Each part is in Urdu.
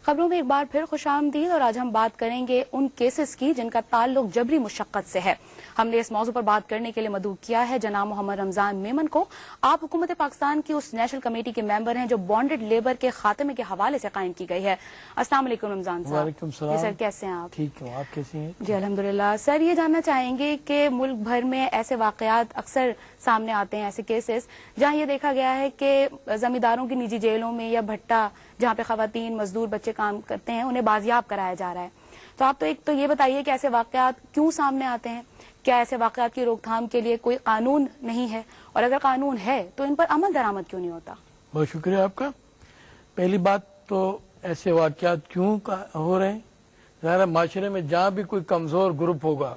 خبروں میں ایک بار پھر خوش آمدید، اور آج ہم بات کریں گے ان کیسز کی جن کا تعلق جبری مشقت سے ہے۔ ہم نے اس موضوع پر بات کرنے کے لیے مدعو کیا ہے جناب محمد رمضان میمن کو۔ آپ حکومت پاکستان کی اس نیشنل کمیٹی کے ممبر ہیں جو بانڈڈ لیبر کے خاتمے کے حوالے سے قائم کی گئی ہے۔ السلام علیکم رمضان صاحب۔ وعلیکم السلام۔ سر کیسے ہیں آپ؟ ٹھیک ہوں، آپ کیسی ہیں؟ جی الحمدللہ۔ سر یہ جاننا چاہیں گے کہ ملک بھر میں ایسے واقعات اکثر سامنے آتے ہیں، ایسے کیسز جہاں یہ دیکھا گیا ہے کہ زمینداروں کی نجی جیلوں میں یا بھٹا جہاں پہ خواتین مزدور بچے کام کرتے ہیں انہیں بازیاب کرایا جا رہا ہے، تو آپ تو یہ بتائیے کہ ایسے واقعات کیوں سامنے آتے ہیں؟ کیا ایسے واقعات کی روک تھام کے لیے کوئی قانون نہیں ہے، اور اگر قانون ہے تو ان پر عمل درآمد کیوں نہیں ہوتا؟ بہت شکریہ آپ کا۔ پہلی بات تو ایسے واقعات کیوں ہو رہے ہیں؟ ظاہر معاشرے میں جہاں بھی کوئی کمزور گروپ ہوگا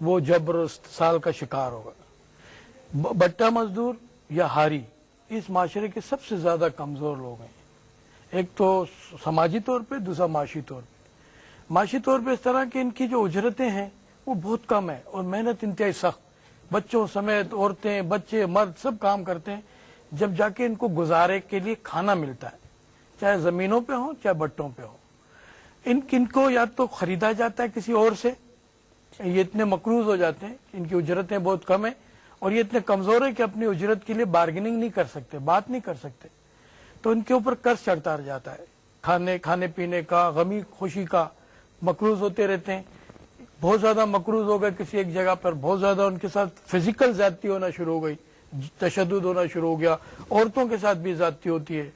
وہ جبر و استحصال کا شکار ہوگا۔ بٹا مزدور یا ہاری اس معاشرے کے سب سے زیادہ کمزور لوگ ہیں، ایک تو سماجی طور پہ، دوسرا معاشی طور پہ۔ معاشی طور پہ اس طرح کہ ان کی جو اجرتیں ہیں وہ بہت کم ہے اور محنت انتہائی سخت، بچوں سمیت عورتیں بچے مرد سب کام کرتے ہیں، جب جا کے ان کو گزارے کے لیے کھانا ملتا ہے، چاہے زمینوں پہ ہوں چاہے بٹوں پہ ہوں۔ ان کو یا تو خریدا جاتا ہے کسی اور سے، یہ اتنے مقروض ہو جاتے ہیں، ان کی اجرتیں بہت کم ہیں اور یہ اتنے کمزور ہیں کہ اپنی اجرت کے لیے بارگننگ نہیں کر سکتے، بات نہیں کر سکتے، تو ان کے اوپر قرض چڑھتا جاتا ہے، کھانے پینے کا، غمی خوشی کا، مقروض ہوتے رہتے ہیں۔ بہت زیادہ مقروض ہو گئے کسی ایک جگہ پر، بہت زیادہ ان کے ساتھ فزیکل زیادتی ہونا شروع ہو گئی، تشدد ہونا شروع ہو گیا، عورتوں کے ساتھ بھی زیادتی ہوتی ہے،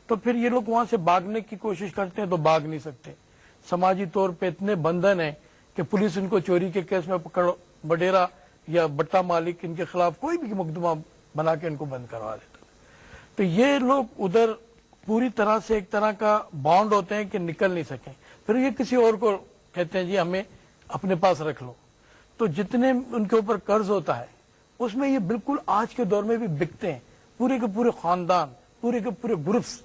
تو پھر یہ لوگ وہاں سے بھاگنے کی کوشش کرتے ہیں تو بھاگ نہیں سکتے۔ سماجی طور پہ اتنے بندھن ہیں کہ پولیس ان کو چوری کے کیس میں پکڑ، بڈیرا یا بٹا مالک ان کے خلاف کوئی بھی مقدمہ بنا کے ان کو بند کروا دیتا ہے۔ تو یہ لوگ ادھر پوری طرح سے ایک طرح کا بانڈ ہوتے ہیں کہ نکل نہیں سکیں، پھر یہ کسی اور کو کہتے ہیں جی ہمیں اپنے پاس رکھ لو، تو جتنے ان کے اوپر قرض ہوتا ہے اس میں یہ بالکل آج کے دور میں بھی بکتے ہیں، پورے کے پورے خاندان، پورے کے پورے گروپس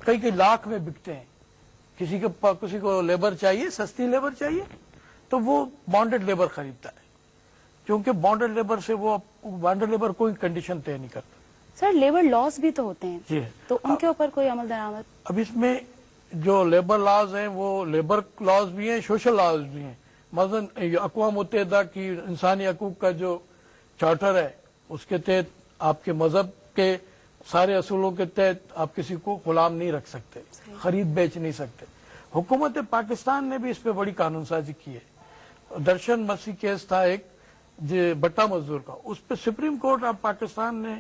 کئی لاکھ میں بکتے ہیں۔ کسی کو لیبر چاہیے، سستی لیبر چاہیے تو وہ بانڈڈ لیبر خریدتا ہے، کیونکہ بانڈڈ لیبر کوئی کنڈیشن طے نہیں کرتا۔ سر لیبر لاز بھی تو ہوتے ہیں، جی تو ان کے اوپر کوئی عمل درآمد؟ اب اس میں جو لیبر لاز ہیں وہ لیبر لاز بھی ہیں، سوشل لاز بھی ہیں۔ مثلاً اقوام متحدہ کی انسانی حقوق کا جو چارٹر ہے اس کے تحت آپ کے مذہب کے سارے اصولوں کے تحت آپ کسی کو غلام نہیں رکھ سکتے، خرید بیچ نہیں سکتے۔ حکومت پاکستان نے بھی اس پہ بڑی قانون سازی کی ہے۔ درشن مسیح کیس تھا ایک بٹا مزدور کا، اس پہ سپریم کورٹ آف پاکستان نے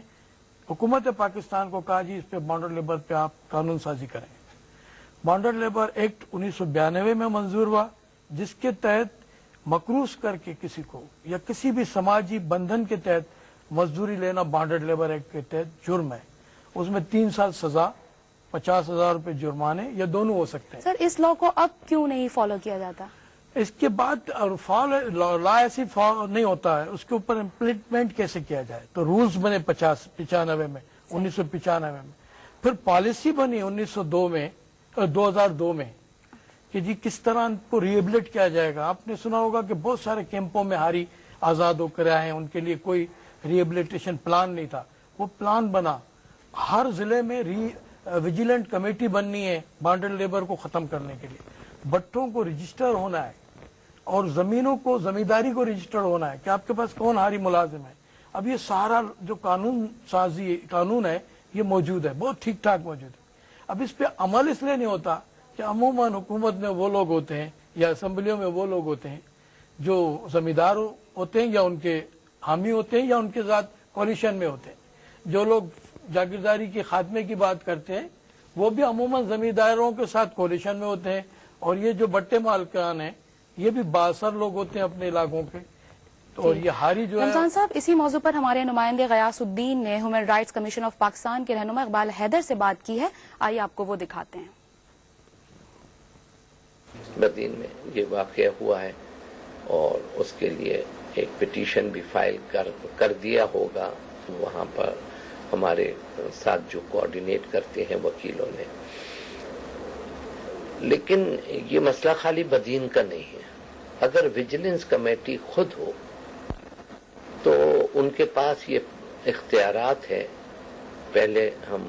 حکومت پاکستان کو کہا جی اس پہ بانڈڈ لیبر پہ آپ قانون سازی کریں۔ بانڈڈ لیبر ایکٹ 1992 میں منظور ہوا، جس کے تحت مقروض کر کے کسی کو یا کسی بھی سماجی بندھن کے تحت مزدوری لینا بانڈڈ لیبر ایکٹ کے تحت جرم ہے۔ اس میں 3 سال سزا، 50,000 روپے جرمانے یا دونوں ہو سکتے ہیں۔ سر اس لا کو اب کیوں نہیں فالو کیا جاتا؟ اس کے بعد لا ایسی نہیں ہوتا ہے، اس کے اوپر امپلیمنٹ کیسے کیا جائے، تو رولز بنے 95 میں، 1995 میں، پھر پالیسی بنی 2002 میں کہ جی کس طرح ان کو ریبلیٹ کیا جائے گا۔ آپ نے سنا ہوگا کہ بہت سارے کیمپوں میں ہاری آزاد ہو کر آئے ہیں، ان کے لیے کوئی ریبلیٹیشن پلان نہیں تھا، وہ پلان بنا۔ ہر ضلع میں ویجیلنٹ کمیٹی بننی ہے بانڈڈ لیبر کو ختم کرنے کے لیے، بٹوں کو رجسٹر ہونا ہے اور زمینوں کو، زمینداری کو رجسٹر ہونا ہے کہ آپ کے پاس کون ہاری ملازم ہے۔ اب یہ سارا جو قانون ہے یہ موجود ہے، بہت ٹھیک ٹھاک موجود ہے۔ اب اس پہ عمل اس لیے نہیں ہوتا کہ عموماً حکومت میں وہ لوگ ہوتے ہیں یا اسمبلیوں میں وہ لوگ ہوتے ہیں جو زمیندار ہوتے ہیں یا ان کے حامی ہوتے ہیں یا ان کے ساتھ کولیشن میں ہوتے ہیں۔ جو لوگ جاگیرداری کے خاتمے کی بات کرتے ہیں وہ بھی عموماً زمینداروں کے ساتھ کولیشن میں ہوتے ہیں، اور یہ جو بٹے مالکان ہیں یہ بھی بااثر لوگ ہوتے ہیں اپنے علاقوں کے، اور یہ ہاری جو ہے۔ رمضان صاحب اسی موضوع پر ہمارے نمائندے غیاث الدین نے human rights commission of Pakistan کے رہنما اقبال حیدر سے بات کی ہے، آئیے آپ کو وہ دکھاتے ہیں۔ بدین میں یہ واقعہ ہوا ہے اور اس کے لیے ایک پٹیشن بھی فائل کر دیا ہوگا وہاں پر ہمارے ساتھ جو کوآرڈینیٹ کرتے ہیں وکیلوں نے۔ لیکن یہ مسئلہ خالی بدین کا نہیں ہے، اگر ویجیلنس کمیٹی خود ہو تو ان کے پاس یہ اختیارات ہے۔ پہلے ہم